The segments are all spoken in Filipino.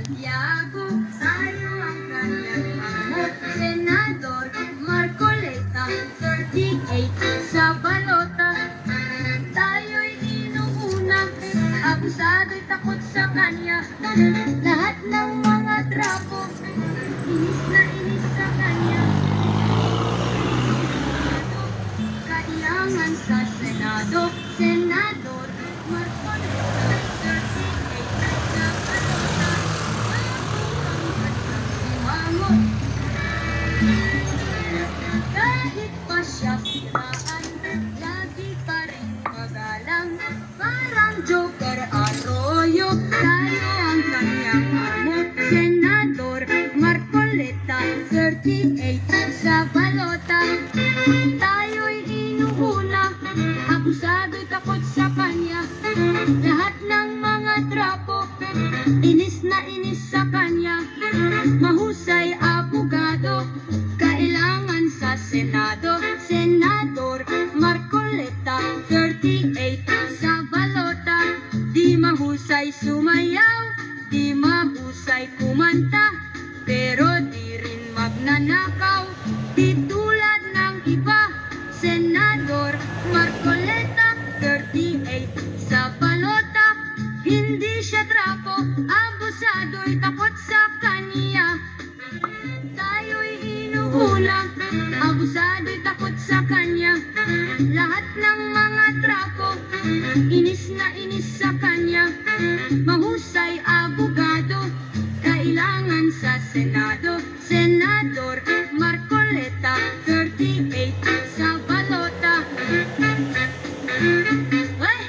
Santiago, tayo ang kanyang amo. Senador Marcoleta, 38 sa balota. Tayo'y inuuna, abusado'y takot sa kanya. Lahat ng mga trapo, inis na inis sa kanya. Kailangan sa Senado, Senador Marcoleta, 38 sa balota. Simangot. Kahit pa siya siraan, lagi pa rin magalang. Parang Joker Arroyo, tayo ang kanyang amo. Senador Marcoleta, 38 sa balota. Tayo'y inuuna, abusado'y takot sa kanya. Lahat ng mga trapo, inis na inis sa kanya. Mahusay abogado, kailangan sa Senado. Senador Marcoleta, 38 sa balota. Di mahusay sumayaw, di mahusay kumanta, pero di rin magnanakaw, di tulad ng iba. Senador Marcoleta, 38 sa balota. Hindi siya trapo, abusado'y takot sa kanya. Tayo'y inuuna, abusado'y takot sa kanya. Lahat ng mga trapo, inis na inis sa kanya. Mahusay abogado, kailangan sa Senado. Senador Marcoleta, 38 sa balota. Ay!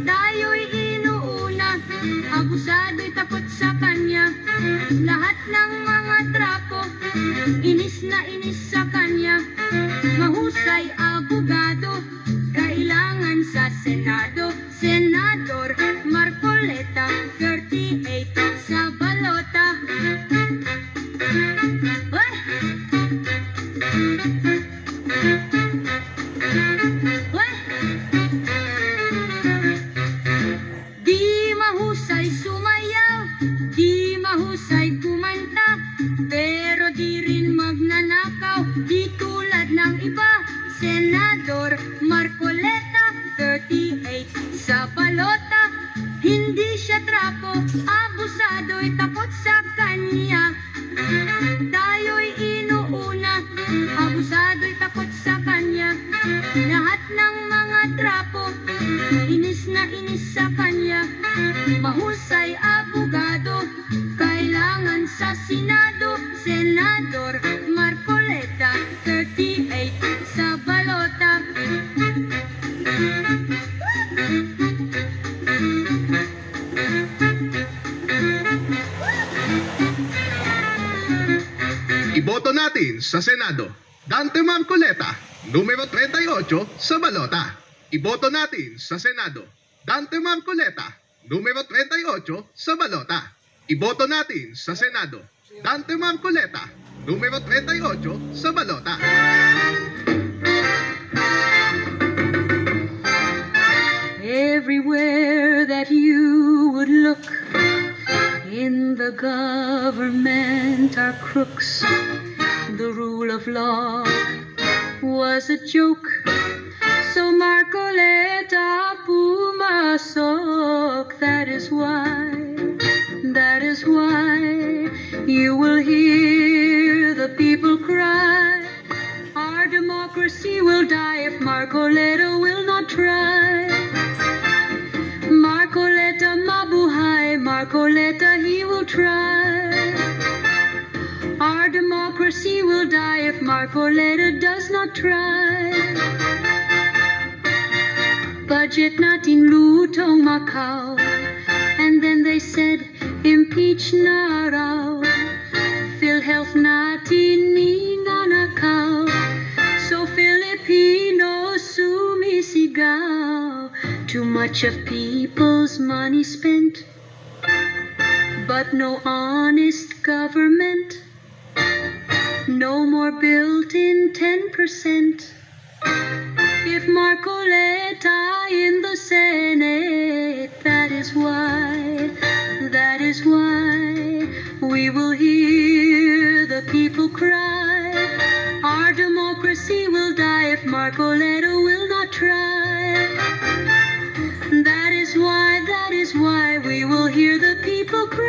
Tayo'y inuuna, abusado'y takot sa kanya. Lahat ng mga trapo, inis na inis sa kanya. Mahusay abogado, kailangan sa Senado. Senador Marcoleta, 38 sa balota. Ay! Di mahusay sumayaw, di mahusay kumanta, pero di rin magnanakaw, di tulad ng iba. Senador Marcoleta, 38 sa balota. Hindi siya trapo, abusado'y takot sa kanya. Tayo'y inuuna, abusado'y takot sa kanya. Lahat ng mga trapo, inis na inis sa kanya. Mahusay abogado, kailangan sa Senado. Senador Marcoleta, 38 sa balota. Iboto natin sa Senado, Dante Marcoleta, numero 38 sa balota. Iboto natin sa Senado, Dante Marcoleta, numero 38 sa balota. Iboto natin sa Senado, Dante Marcoleta, numero 38 sa balota. Everywhere that you would look, in the government are crooks. The rule of law was a joke, so Marcoleta pumasok. That is why you will hear the people cry. Our democracy will die if Marcoleta will not try. Marcoleta mabuhay, Marcoleta he will try. Our democracy will die if Marcoleta does not try. Budget natin lutong Macau, and then they said impeach na raw. PhilHealth natin ninanakaw, so Filipinos sumisigaw. Too much of people's money spent, but no honest government. No no more built-in 10%. If Marcoleta in the Senate, that is why we will hear the people cry. Our democracy will die if Marcoleta will not try. That is why we will hear the people cry.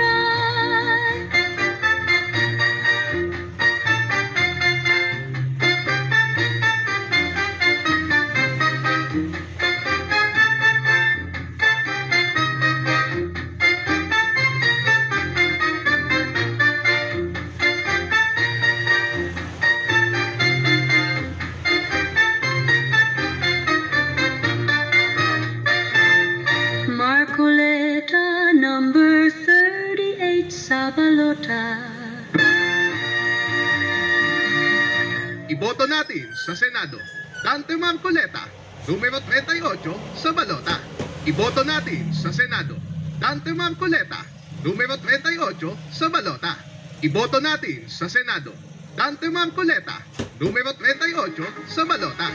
Marcoleta number 38 sa balota. Iboto natin sa Senado, Dante Marcoleta, numero 38 sa balota. Iboto natin sa Senado, Dante Marcoleta, numero 38 sa balota. Iboto natin sa Senado, Dante Marcoleta, numero 38 sa balota.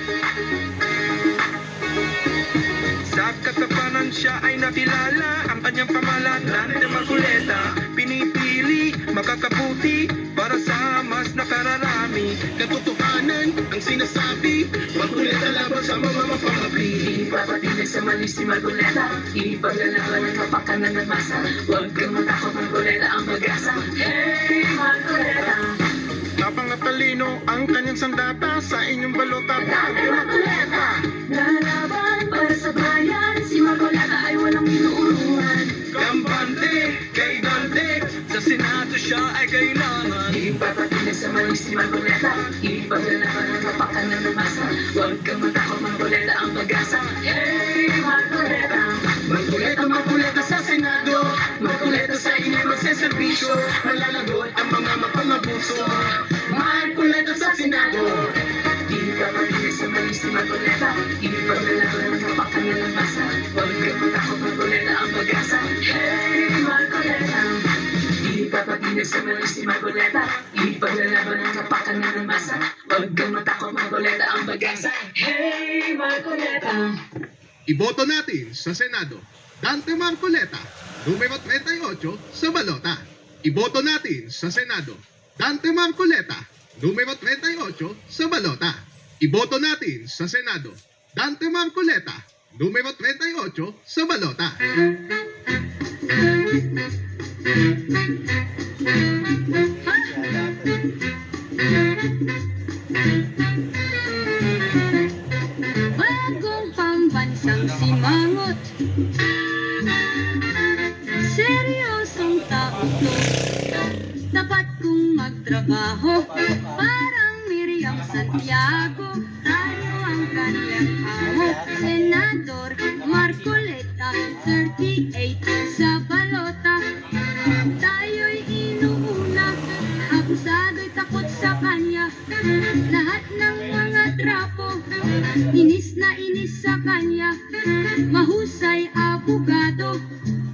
Sa katapanan siya ay nakilala, ang kanyang pamahalaan Dante Marcoleta, pinipili, makakabuti para sa mas nakararami. Katotohanan ang sinasabi, Marcoleta laban sa mga mapangabili. Ipapatinag sa mali si Marcoleta, ipaglalaban ang kapakanan ng masa. Huwag kang matakot, Marcoleta ang mag-asa. Hey, Marcoleta! Napangatalino ang kanyang sandata sa inyong balota. Dante Marcoleta! Lalaban para sa bayan, si Marcoleta ay walang inuurungan. Kampante kay Dante, sa Senado siya ay kailangan. Ipapatinag sa mali si Marcoleta, ipaglalaban ang kapakanan ng masa. Huwag kang matakot, Marcoleta ang mag-asa. Hey, Marcoleta! Marcoleta, Marcoleta sa Senado, Marcoleta sa inyong magseserbisyo, malalagot ang mga mapangabuso. Marcoleta sa Senado. Ipapatinag sa mali si Marcoleta, ipaglalaban ang kapakanan ng masa. Huwag kang matakot, Marcoleta ang mag-asa. Hey, Marcoleta! Ipapatinag sa mali si Marcoleta, ipaglalaban ang kapakanan ng masa. Huwag kang matakot, Marcoleta ang mag-asa. Hey, Marcoleta! Iboto natin sa Senado, Dante Marcoleta, numero 38 sa balota. Iboto natin sa Senado, Dante Marcoleta, numero 38 sa balota. Iboto natin sa Senado, Dante Marcoleta, numero 38 sa balota. Bagong pambansang simangot, seryosong tao to. Dapat kong magtrabaho, parang Miriam Santiago. Tayo ang kanyang amo, Senador Marcoleta, 38 sa balota. Tayo'y inuuna, abusado'y takot sa kanya. Lahat ng mga trapo, inis na inis sa kanya. Mahusay abogado,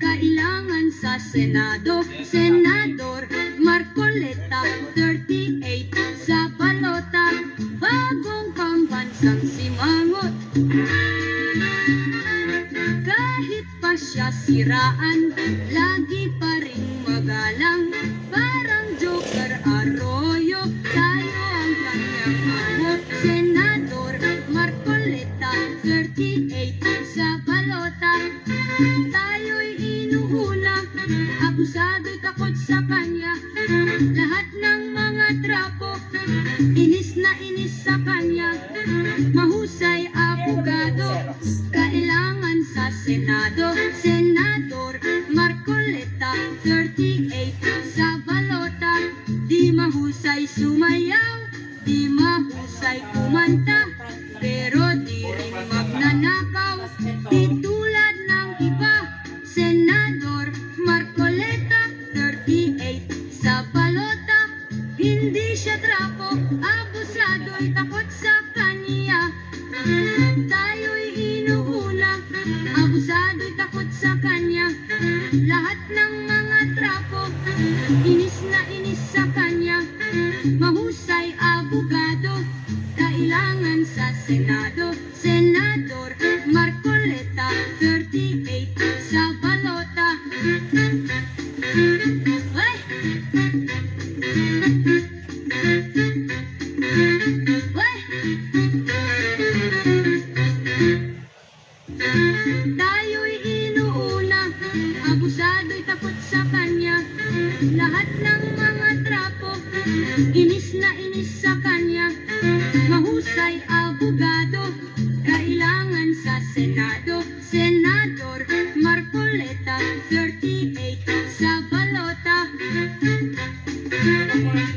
kailangan sa Senado. Senador Marcoleta, 38 sa balota. Bagong pambansang simangot, kahit pa siya siraan, lagi pa rin magalang. Parang Joker Arroyo, tayo ang kanyang amo. Senador Marcoleta, 38 sa balota. Tayo'y inuuna, abusado'y takot sa kanya. Lahat ng mga trapo, inis na inis sa kanya. Mahusay abogado, kailangan sa Senado. Senador Marcoleta, 38 sa balota. Di mahusay sumayaw, di mahusay kumanta, pero di rin magnanakaw, di tulad ng iba. Senador Marcoleta, 38 sa balota. Hindi siya trapo, abusado'y takot sa kanya. Tayo'y inuuna, abusado'y takot sa kanya. Lahat ng mga trapo, inis na inis sa kanya. Mahusay kailangan sa Senado. Senador Marcoleta, 38 sa balota. Ay! Ay! Tayo'y inuuna, abusado'y takot sa kanya. Lahat ng mga trapo, inis na inis sa kanya. Mahusay abogado, kailangan sa Senado. Senador Marcoleta, 38 sa balota.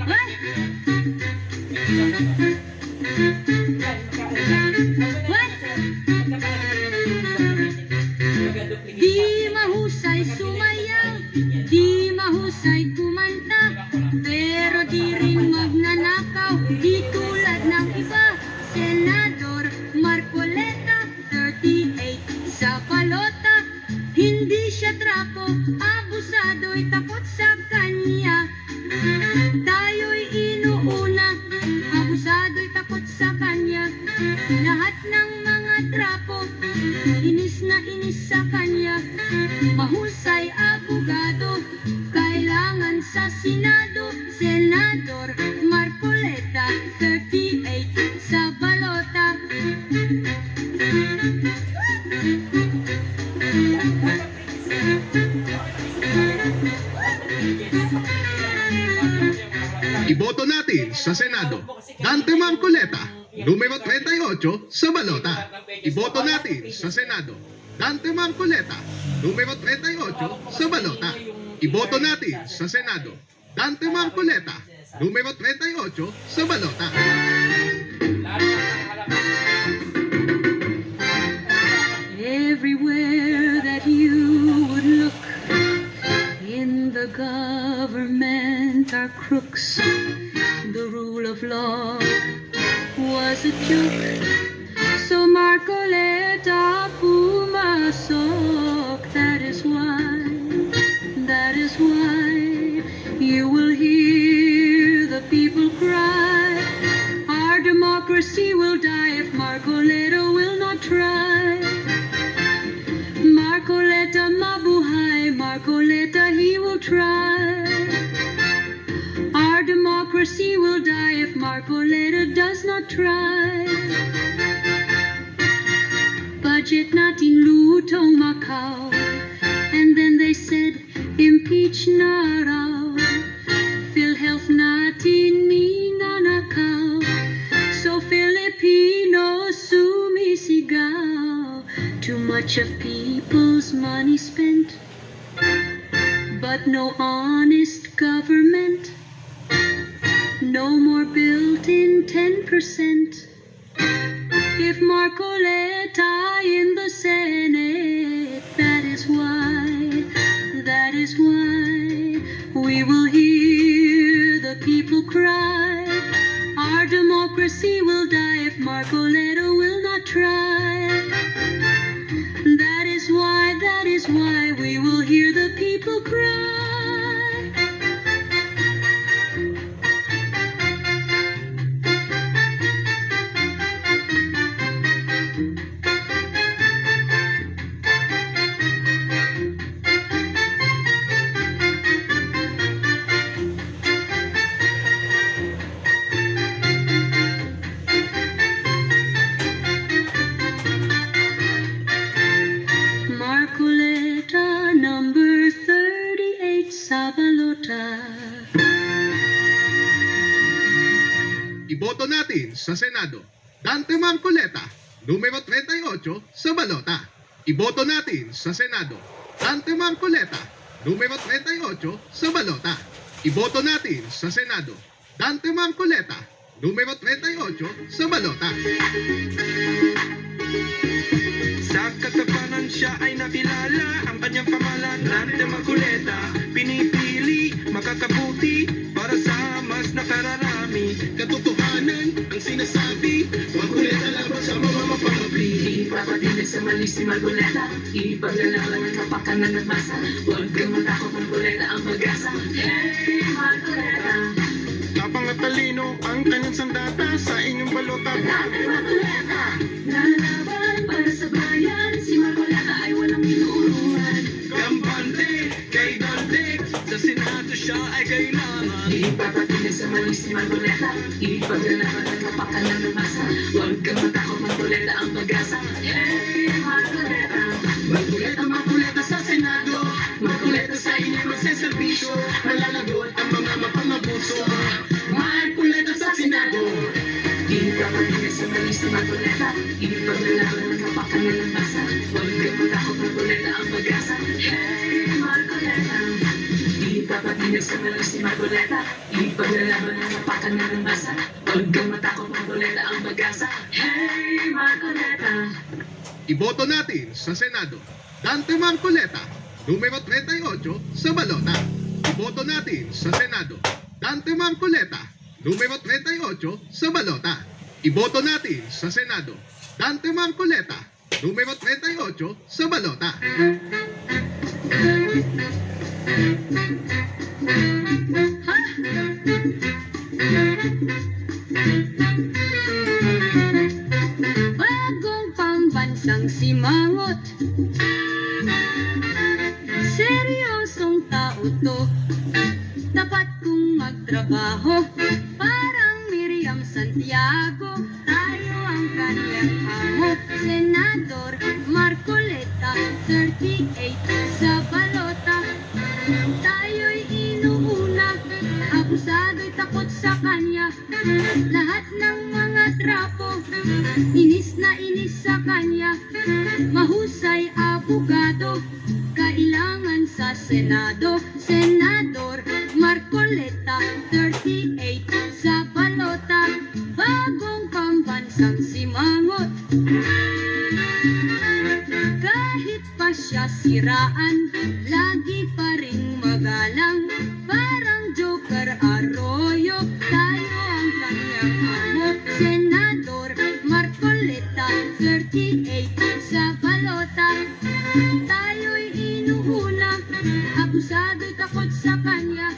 Ay! What? Di mahusay sumayaw, di mahusay kumanta, pero di rin magnanakaw, di tulad ng iba. Senador Marcoleta, 38 sa balota. Hindi siya trapo, abusado'y takot sa kanya. Tayo'y inuuna, abusado'y takot sa kanya. Lahat ng mga trapo, inis na inis sa kanya. Mahusay abogado, kailangan sa Senado. Senador Marcoleta, 38 sa balota. Iboto natin sa Senado, Dante Marcoleta, numero 38 sa balota. Iboto natin sa Senado, Dante Marcoleta, numero 38 sa balota. Iboto natin sa Senado, Dante Marcoleta, numero 38 sa balota. Everywhere that you would look, in the government are crooks. The rule of law was a joke, so Marcoleta pumasok. That is why you will hear the people cry. Our democracy will die if Marcoleta will not try. Marcoleta mabuhay, Marcoleta he will try. Our democracy will die if Marcoleta does not try. Budget natin lutong Macau, and then they said impeach na raw. PhilHealth natin ninanakaw, so Filipinos sumisigaw. Too much of people's money spent, but no honest government. No more built-in 10%. If Marcoleta in the Senate, that is why we will hear the people cry. Our democracy will die if Marcoleta will not try. That is why we will hear the people cry. Marcoleta number 38 sa balota. Iboto natin sa Senado, Dante Marcoleta, numero 38 sa balota. Iboto natin sa Senado, Dante Marcoleta, numero 38 sa balota. Iboto natin sa Senado, Dante Marcoleta, numero 38 sa balota. Sa katapanan siya ay nakilala, ang kanyang pamalan Dante Marcoleta. Pinipili, makakabuti, para sa mas nakararami. Katotohanan ang sinasabi, Marcoleta laban sa mga mapapabili. Ipapatindig sa mali si Marcoleta, ipaglalaban ng kapakan na nagbasa. Huwag kang matakot, Marcoleta ang mag-asa. Hey, Marcoleta! Napangatalino ang kanyang sandata sa inyong balota. Dante Marcoleta, lalaban para sa bayan. Si Marcoleta ay walang inuuruan. Kampante kay Dante, sa Senado siya ay kailangan. Ipapatinag sa mali si Marcoleta. Ipaglalaban ang kapakanan ng masa. Huwag kang matakot, Marcoleta ang pag-asa. Hey, Marcoleta! Marcoleta, Marcoleta sa Senado. Marcoleta sa inyo magseservisyo. Malalagot ang mga mapamabuso. Marcoleta sa Senado. Ipapatinag sa mali si Marcoleta. Ipaglalaban ang kapakanan ng masa. Huwag kang matakot, Marcoleta ang pag-asa. Hey, Marcoleta! Ipapatinag sa mali si Marcoleta. Ipaglalaban ang kapakanan ng masa. Huwag kang matakot, Marcoleta ang pag-asa. Hey, Marcoleta! Iboto natin sa Senado, Dante Marcoleta, numero 38 sa balota. Iboto natin sa Senado, Dante Marcoleta, numero 38 sa balota. Iboto natin sa Senado, Dante Marcoleta, numero 38 sa balota. Bagong pambansang simangot. Seryosong tao to. Dapat kong magtrabaho. Parang Miriam Santiago. Tayo ang kanyang amo. Senador Marcoleta, 38 sa balota. Tayo'y inuuna. Abusado'y takot sa kanya. Lahat ng mga trapo, inis na inis sa kanya. Mahusay abogado, kailangan sa Senado. Senador Marcoleta, 38 sa balota. Bagong pambansang simangot. Kahit pa siya siraan, lagi pa ring magalang. Parang Joker Arroyo, tayo ang kanyang amo. Senador Marcoleta, 38 sa balota. Tayo'y inuuna, abusado'y takot sa kanya.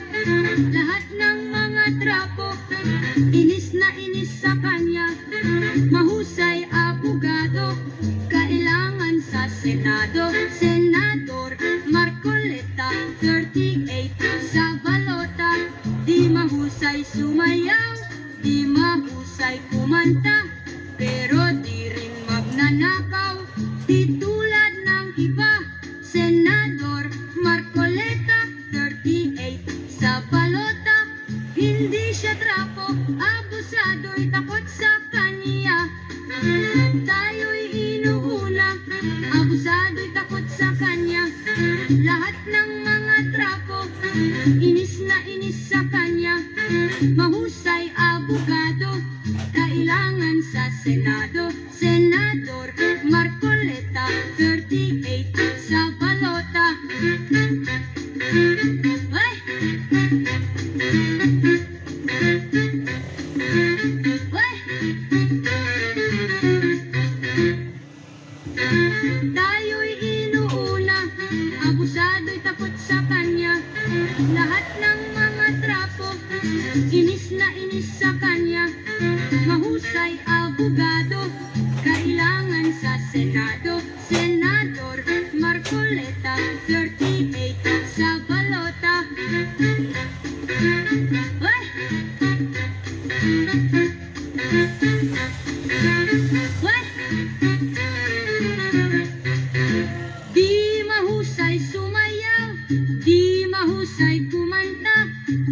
Lahat ng mga trapo, inis na inis sa kanya. Mahusay abogado, kailangan sa Senado. Senador Marcoleta, 38 sa balota. Di mahusay sumayaw, di mahusay kumanta, pero di rin magnanakaw, di tulad ng iba. Senador Marcoleta, 38 sa balota. Hindi siya trapo, abusado'y takot sa kanya. Tayo'y inuuna, abusado'y takot sa kanya. Lahat ng mga trapo, inis na inis sa kanya. Mahusay abogado, kailangan sa Senado. Senador Marcoleta, 38 sa balota. Ay! Ay! Tayo'y inuuna, abusado'y takot sa kanya. Lahat ng mga trapo, inis na inis sa kanya. Mahusay abogado, kailangan sa Senado. Senador Marcoleta, 38 sa balota. Ay! Ay! Di mahusay sumayaw, di mahusay kumanta,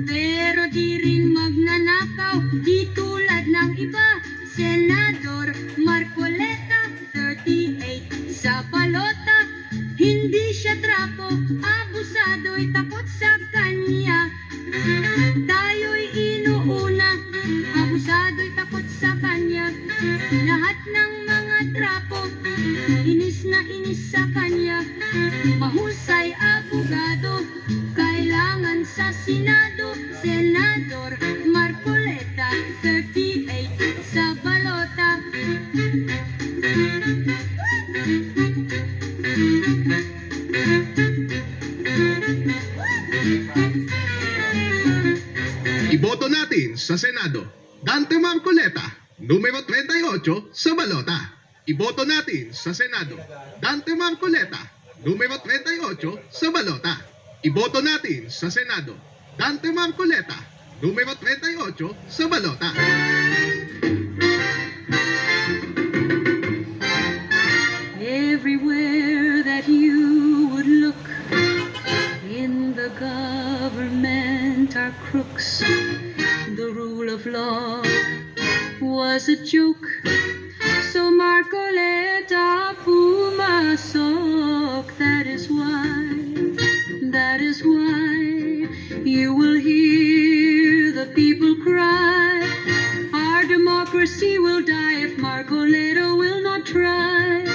pero di rin magnanakaw, di tulad ng iba. Senador Marcoleta, 38 sa balota. Hindi siya trapo, abusado'y takot sa kanya. Tayo'y inuuna, abusado'y takot sa kanya. Lahat ng mga trapo, inis na inis sa kanya. Mahusay abogado, kailangan sa Senado. Senador Marcoleta, 38 sa balota. Iboto natin sa Senado, Dante Marcoleta, numero 38 sa balota. Iboto natin sa Senado, Dante Marcoleta, numero 38 sa balota. Iboto natin sa Senado, Dante Marcoleta, numero 38 sa balota. Everywhere that you would look in the government are crooks. The rule of law was a joke. So Marcoleta pumasok. That is why you will hear the people cry. Our democracy will die if Marcoleta will not try.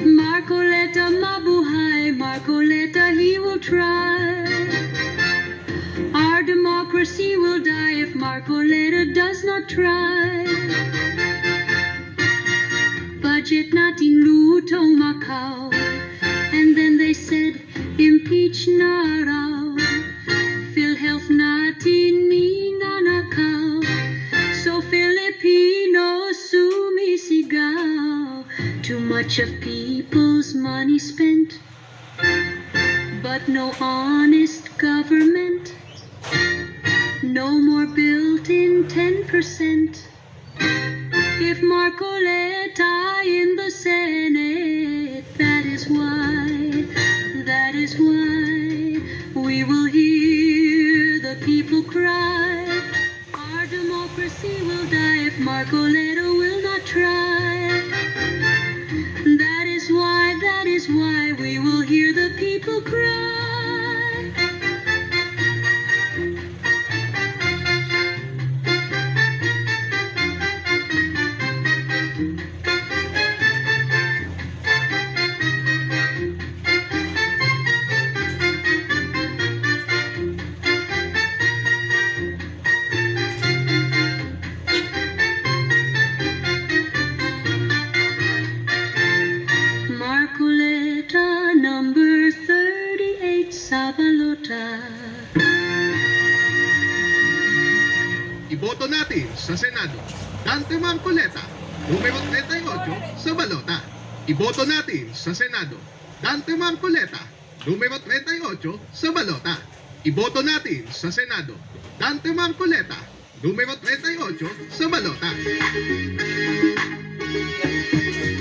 Marcoleta mabuhay, Marcoleta he will try. Our democracy will die if Marcoleta does not try. Budget natin lutong Macau. And then they said, impeach na raw. PhilHealth natin ninanakaw. So Filipinos sumisigaw. Too much of people's money spent, but no honest government. No more built-in 10%. If Marcoleta in the Senate, that is why we will hear the people cry. Our democracy will die if Marcoleta will not try. That is why we will hear the people cry. Marcoleta number 38 sa balota. Iboto natin sa Senado, Dante Marcoleta, numero 38 sa balota. Iboto natin sa Senado, Dante Marcoleta, numero 38 sa balota. Iboto natin sa Senado, Dante Marcoleta, numero 38 sa balota.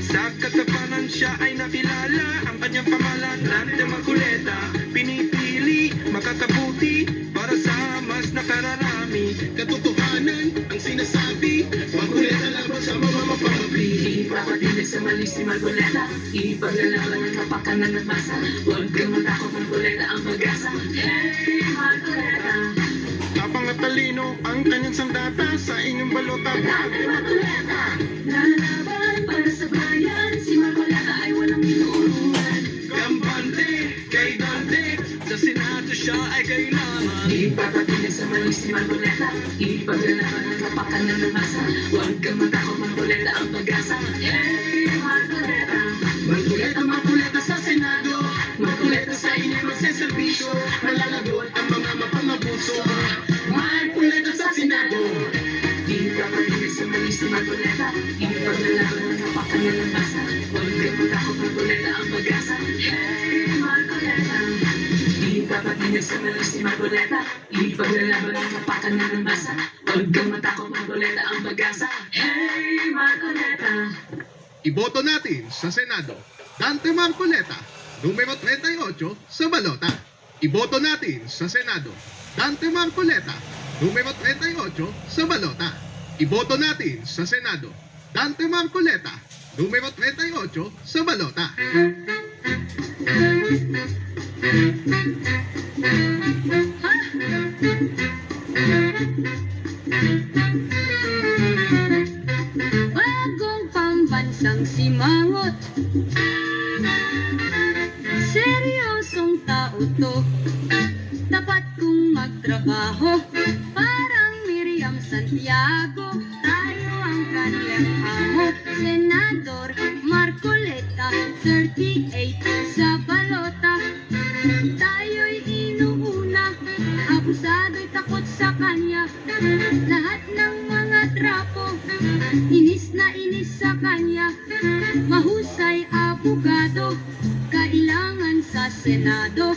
Sa katapanan siya ay nakilala, ang kanyang pangalan Dante Marcoleta. Pinipili, makakabuti, para sa mas nakararami. Katotohanan ang sinasabi, Marcoleta laban sa mga mapapabli. Ipapatinig sa mali si Marcoleta. Ipaglalaban ng kapakanan ng masa. Huwag kang matakot, Marcoleta ang pag-asa. Hey, Marcoleta! Tapang at talino ang kanyang sandata sa inyong balota. Dante Marcoleta! Lalaban para sa bayan. Si Marcoleta ay walang inuurungan. Kampante kay Dante, sa Senado siya ay kailangan. Ipapatinig sa mali si Marcoleta. Ipaglalaban ng kapakanan ng masa. Huwag kang matakot, Marcoleta ang pag-asa. Hey, Marcoleta! Marcoleta, Marcoleta sa Senado, Marcoleta sa inyong magseservisyo. Malalagot ang mga mapamabuso. Marcoleta sa Senado. Ipapatinig sa mali si Marcoleta. Ipaglalaban ng kapakanan ng masa. Huwag kang matakot, Marcoleta ang pag-asa. Hey, Marcoleta! Ipapatinig sa mali si Marcoleta. Ipaglalaban ng kapakanan ng masa. Huwag kang matakot, Marcoleta ang pag-asa. Hey, Marcoleta! Iboto natin sa Senado, Dante Marcoleta, numero 38 sa balota. Iboto natin sa Senado, Dante Marcoleta, numero 38 sa balota. Iboto natin sa Senado, Dante Marcoleta, numero 38 sa balota. Bagong pambansang simangot. Seryosong tao to. Dapat kong magtrabaho. Parang Miriam Santiago. Tayo ang kanyang amo. Senador Marcoleta, 38 sa balota. Tayo'y inuuna. Abusado'y takot sa kanya. Inis na inis sa kanya, mahusay abogado, kailangan sa Senado.